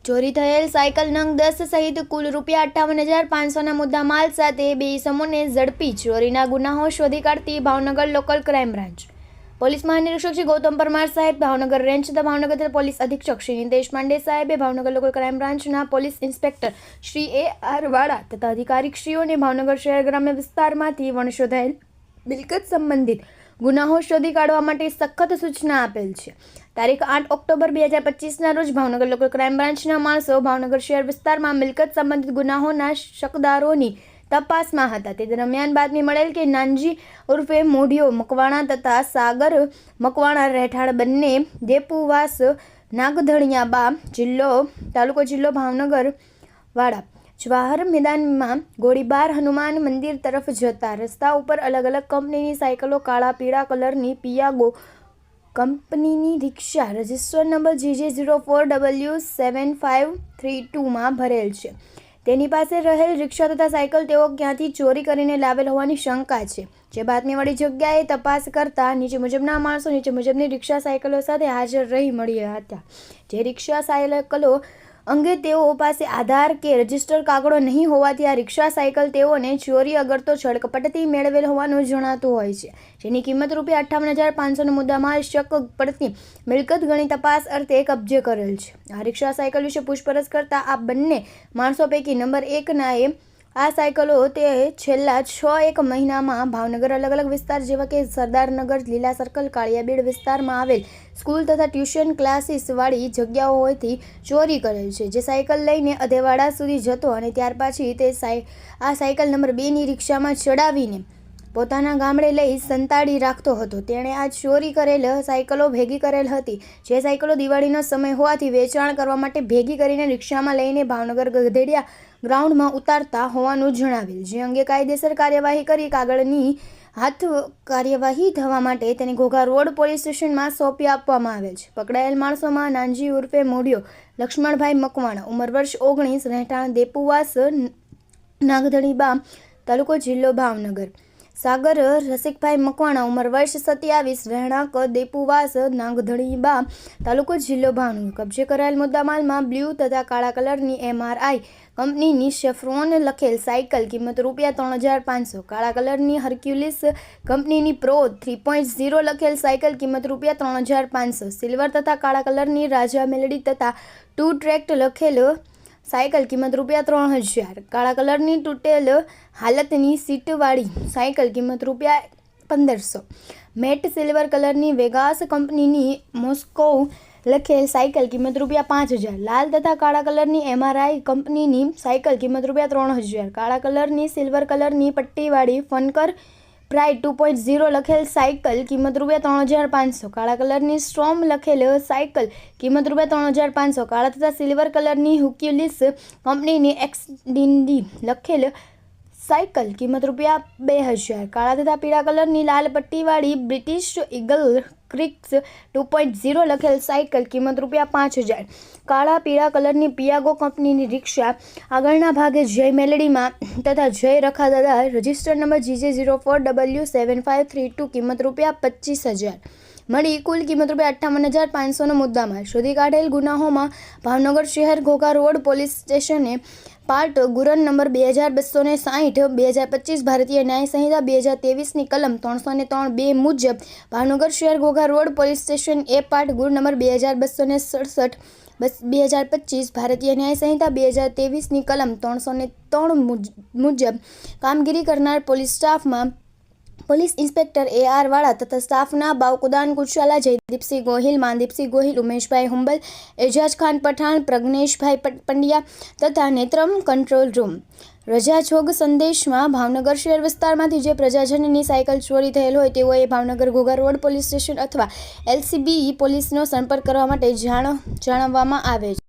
ચોરી થયેલ સાયકલ નંગ 10 સહિત કુલ ₹58,500ના મુદ્દામાલ સાથે બે ઇસમોને ઝડપી ચોરીના ગુનાઓ શોધી કાઢતી Bhavnagar local crime branch. Police મહાનિરીક્ષક શ્રી ગૌતમ પરમાર સાહેબ, ભાવનગર રેન્જ તથા ભાવનગર પોલીસ અધિક્ષક શ્રી નિતેશ પાંડે સાહેબે, ભાવનગર લોકલ ક્રાઇમ બ્રાન્ચના પોલીસ ઇન્સ્પેક્ટર શ્રી A.R. વાળા તથા અધિકારીશ્રીઓને ભાવનગર શહેર ગ્રામ્ય વિસ્તારમાંથી વણશોધાયેલ મિલકત સંબંધિત ગુનાઓ શોધી કાઢવા માટે સખત સૂચના આપેલ છે. તારીખ 8 ઓક્ટોબર 2025ના રોજ ભાવનગર લોકલ ક્રાઇમ બ્રાન્ચના માણસો ભાવનગર શહેર વિસ્તારમાં મિલકત સંબંધિત ગુનાઓના શકદારોની તપાસમાં હતા. તે દરમિયાન બાતમી મળેલ કે નાનજી ઉર્ફે મોઢિયો મકવાણા તથા સાગર મકવાણા રહેઠાણ બંને દેપુવાસ નાગધણિયાબા તાલુકો જિલ્લો ભાવનગર વાળા જવાહર મેદાનમાં ગોળીબાર હનુમાન મંદિર તરફ જતા રસ્તા ઉપર અલગ અલગ કંપનીની સાયકલો કાળા પીળા કલરની પિયાગો કંપનીની રિક્ષા રજિસ્ટર નંબર GJ04W7532માં ભરેલ છે. તેની પાસે રહેલ રિક્ષા તથા સાયકલ તેઓ ક્યાંથી ચોરી કરીને લાવેલ હોવાની શંકા છે. જે બાતમીવાળી જગ્યાએ તપાસ કરતા નીચે મુજબના માણસો નીચે મુજબની રિક્ષા સાયકલો સાથે હાજર રહી મળ્યા હતા. જે રિક્ષા સાયકલો અંગે તેઓ પાસે આધાર કે રજિસ્ટર કાગળો નહીં હોવાથી આ રિક્ષા સાયકલ તેઓને ચોરી અગરતો છળકપટથી મેળવેલ હોવાનું જણાતું હોય છે. જેની કિંમત ₹58,500નો મુદ્દામાલ શક પડતી મિલકત ગણી તપાસ અર્થે કબજે કરેલ છે. આ રિક્ષા સાયકલ વિશે પૂછપરછ કરતા આ બંને માણસો પૈકી નંબર 1નાએ આ સાયકલો તે છેલ્લા 6-1 મહિનામાં ભાવનગર અલગ અલગ વિસ્તાર જેવા કે સરદારનગર, લીલા સર્કલ, કાળિયાબીડ વિસ્તારમાં આવેલ સ્કૂલ તથા ટ્યુશન ક્લાસીસ વાળી જગ્યાઓથી ચોરી કરેલ છે. જે સાયકલ લઈને અધેવાડા સુધી જતો અને ત્યાર પછી તે આ સાયકલ નંબર 2ની રિક્ષામાં ચડાવીને પોતાના ગામડે લઈ સંતાડી રાખતો હતો. તેણે આ ચોરી કરેલ સાયકલો ભેગી કરેલ હતી. જે સાયકલો દિવાળીનો સમય હોવાથી વેચાણ કરવા માટે ભેગી કરીને રિક્ષામાં લઈને ભાવનગર ગધેડિયા ગ્રાઉન્ડમાં ઉતારતા હોવાનું જણાવેલ. જે અંગે કાયદેસર કાર્યવાહી કરી કાગળની હાથ કાર્યવાહી થવા માટે તેને ઘોઘા રોડ પોલીસ સ્ટેશનમાં સોંપી આપવામાં આવેલ છે. પકડાયેલ માણસોમાં નાનજી ઉર્ફે મોઢિયો લક્ષ્મણભાઈ મકવાણા, ઉંમર વર્ષ 19, રહેઠાણ દેપુવાસ નાગધણીબા, તાલુકો જિલ્લો ભાવનગર. સાગર રસિકભાઈ મકવાણા, ઉંમર વર્ષ 27, રહેણાંક દેપુવાસ નાગધણીબા, તાલુકો જિલ્લો ભાવનગર. કબજે કરાયેલ મુદ્દામાલમાં બ્લુ તથા કાળા કલરની MRI કંપનીની શેફ્રોન લખેલ સાયકલ કિંમત ₹3,500, કાળા કલરની હર્ક્યુલિસ કંપનીની પ્રો 3.0 લખેલ સાયકલ કિંમત ₹3,500, સિલ્વર તથા કાળા કલરની રાજા મેલડી તથા 2 ટ્રેક્ટ લખેલ સાયકલ કિંમત ₹3,000, કાળા કલરની તૂટેલ હાલતની સીટવાળી સાયકલ કિંમત ₹1,500, મેટ સિલ્વર કલરની વેગાસ કંપનીની મોસ્કોવ લખેલ સાયકલ કિંમત ₹5,000, લાલ તથા કાળા કલરની MRI કંપનીની સાયકલ કિંમત ₹3,000, કાળા કલરની સિલ્વર કલરની પટ્ટીવાળી ફનકર પ્રાઇડ 2.0 લખેલ સાયકલ કિંમત ₹3,500, કાળા કલરની સ્ટ્રોમ લખેલ સાયકલ કિંમત ₹3,500, કાળા તથા સિલ્વર કલરની હર્ક્યુલિસ કંપનીની XDD લખેલ સાયકલ કિંમત ₹2,000, કાળા તથા પીળા કલરની લાલ પટ્ટીવાળી બ્રિટિશ ઈગલ ક્રિક્સ 2.0 લખેલ સાયકલ કિંમત ₹5,000, કાળા પીળા કલરની પિયાગો કંપનીની રિક્ષા આગળના ભાગે જય મેલડીમાં તથા જય રખાદાદા, રજિસ્ટર નંબર GJ04W7532 કિંમત ₹25,000 મળી કુલ કિંમત ₹58,500નો મુદ્દામાલ શોધી કાઢેલ ગુનાઓમાં ભાવનગર શહેર ઘોઘા રોડ પોલીસ સ્ટેશને પાર્ટ ગુરન નંબર 2260 2025 ભારતીય ન્યાય સંહિતા 2023ની કલમ 303(2) મુજબ ભાવનગર શહેર ઘોઘા રોડ પોલીસ સ્ટેશન એ પાર્ટ ગુર નંબર 2267 2025 ભારતીય ન્યાય સંહિતા 2023ની કલમ 303 મુજબ કામગીરી કરનાર પોલીસ સ્ટાફમાં પોલીસ ઇન્સ્પેક્ટર A.R. વાળા તથા સ્ટાફના બાવકુદાન કુચાલા, જયદીપસિંહ ગોહિલ, માનદીપસિંહ ગોહિલ, ઉમેશભાઈ હુંબલ, એજાજ ખાન પઠાણ, પ્રજ્ઞેશભાઈ પંડ્યા તથા નેત્રમ કંટ્રોલ રૂમ. રજા જોગ સંદેશમાં ભાવનગર શહેર વિસ્તારમાંથી જે પ્રજાજનની સાયકલ ચોરી થયેલ હોય તેઓએ Bhavnagar Ghogha road police station અથવા LCB પોલીસનો સંપર્ક કરવા માટે જણાવવામાં આવે છે.